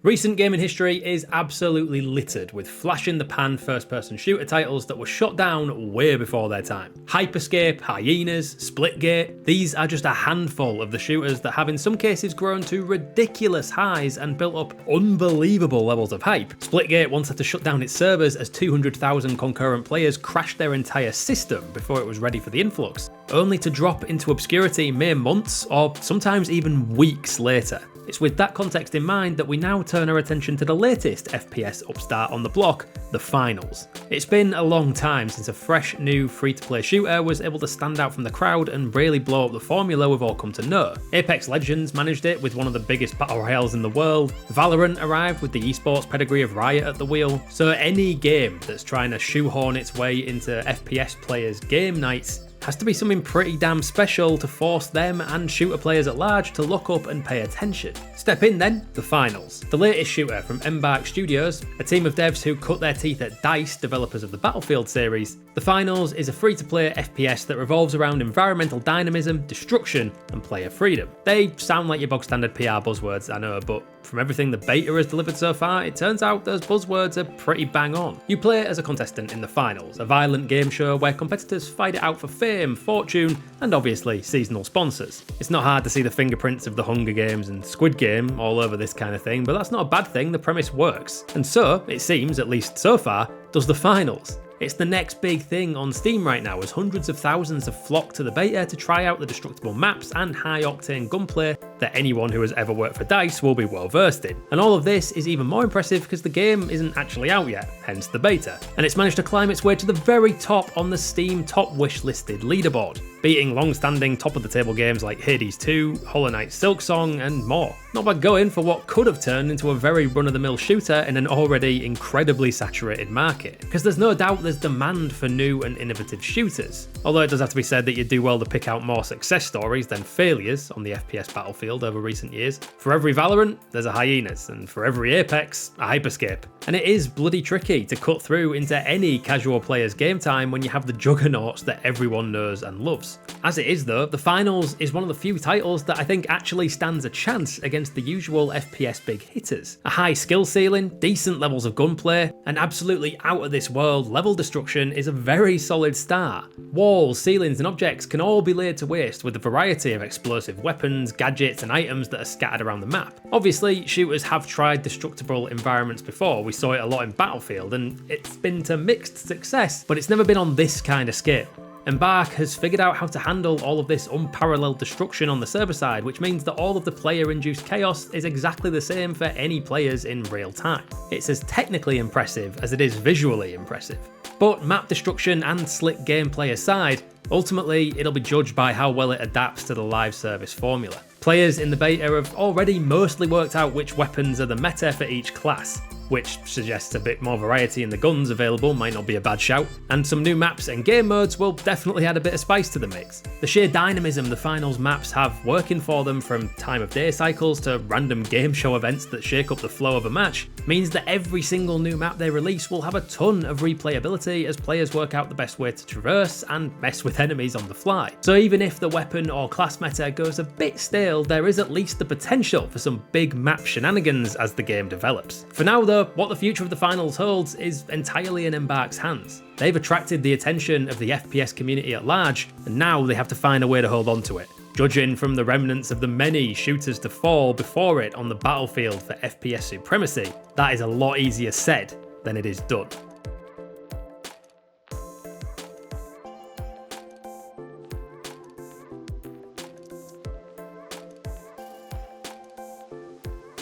Recent gaming history is absolutely littered with flash-in-the-pan first-person shooter titles that were shut down way before their time. Hyperscape, HYENAS, Splitgate, these are just a handful of the shooters that have in some cases grown to ridiculous highs and built up unbelievable levels of hype. Splitgate once had to shut down its servers as 200,000 concurrent players crashed their entire system before it was ready for the influx, only to drop into obscurity mere months or sometimes even weeks later. It's with that context in mind that we now turn our attention to the latest FPS upstart on the block, the finals. It's been a long time since a fresh new free-to-play shooter was able to stand out from the crowd and really blow up the formula we've all come to know. Apex Legends managed it with one of the biggest battle royales in the world, Valorant arrived with the esports pedigree of Riot at the wheel, so any game that's trying to shoehorn its way into FPS players' game nights has to be something pretty damn special to force them and shooter players at large to look up and pay attention. Step in then, the finals. The latest shooter from Embark Studios, a team of devs who cut their teeth at DICE, developers of the Battlefield series. The finals is a free-to-play FPS that revolves around environmental dynamism, destruction, and player freedom. They sound like your bog standard PR buzzwords, I know, but from everything the beta has delivered so far, it turns out those buzzwords are pretty bang on. You play as a contestant in the finals, a violent game show where competitors fight it out for fame, fortune, and obviously seasonal sponsors. It's not hard to see the fingerprints of the Hunger Games and Squid Game all over this kind of thing, but that's not a bad thing, the premise works. And so, it seems, at least so far, does the finals. It's the next big thing on Steam right now as hundreds of thousands have flocked to the beta to try out the destructible maps and high-octane gunplay that anyone who has ever worked for DICE will be well versed in. And all of this is even more impressive because the game isn't actually out yet, hence the beta. And it's managed to climb its way to the very top on the Steam top wish-listed leaderboard, beating long-standing top-of-the-table games like Hades 2, Hollow Knight Silksong, and more. Not bad going for what could have turned into a very run-of-the-mill shooter in an already incredibly saturated market. Because there's no doubt there's demand for new and innovative shooters. Although it does have to be said that you do well to pick out more success stories than failures on the FPS battlefield over recent years. For every Valorant, there's a HYENAS, and for every Apex, a Hyperscape. And it is bloody tricky to cut through into any casual player's game time when you have the juggernauts that everyone knows and loves. As it is though, the finals is one of the few titles that I think actually stands a chance against the usual FPS big hitters. A high skill ceiling, decent levels of gunplay, and absolutely out of this world level destruction is a very solid start. Walls, ceilings and objects can all be laid to waste with a variety of explosive weapons, gadgets and items that are scattered around the map. Obviously, shooters have tried destructible environments before, we saw it a lot in Battlefield and it's been to mixed success, but it's never been on this kind of scale. Embark has figured out how to handle all of this unparalleled destruction on the server side, which means that all of the player-induced chaos is exactly the same for any players in real time. It's as technically impressive as it is visually impressive. But map destruction and slick gameplay aside, ultimately it'll be judged by how well it adapts to the live service formula. Players in the beta have already mostly worked out which weapons are the meta for each class, which suggests a bit more variety in the guns available might not be a bad shout, and some new maps and game modes will definitely add a bit of spice to the mix. The sheer dynamism the finals maps have working for them, from time of day cycles to random game show events that shake up the flow of a match, means that every single new map they release will have a ton of replayability as players work out the best way to traverse and mess with enemies on the fly. So even if the weapon or class meta goes a bit stale, there is at least the potential for some big map shenanigans as the game develops. For now though, what the future of the finals holds is entirely in Embark's hands. They've attracted the attention of the FPS community at large, and now they have to find a way to hold on to it. Judging from the remnants of the many shooters to fall before it on the battlefield for FPS supremacy, that is a lot easier said than it is done.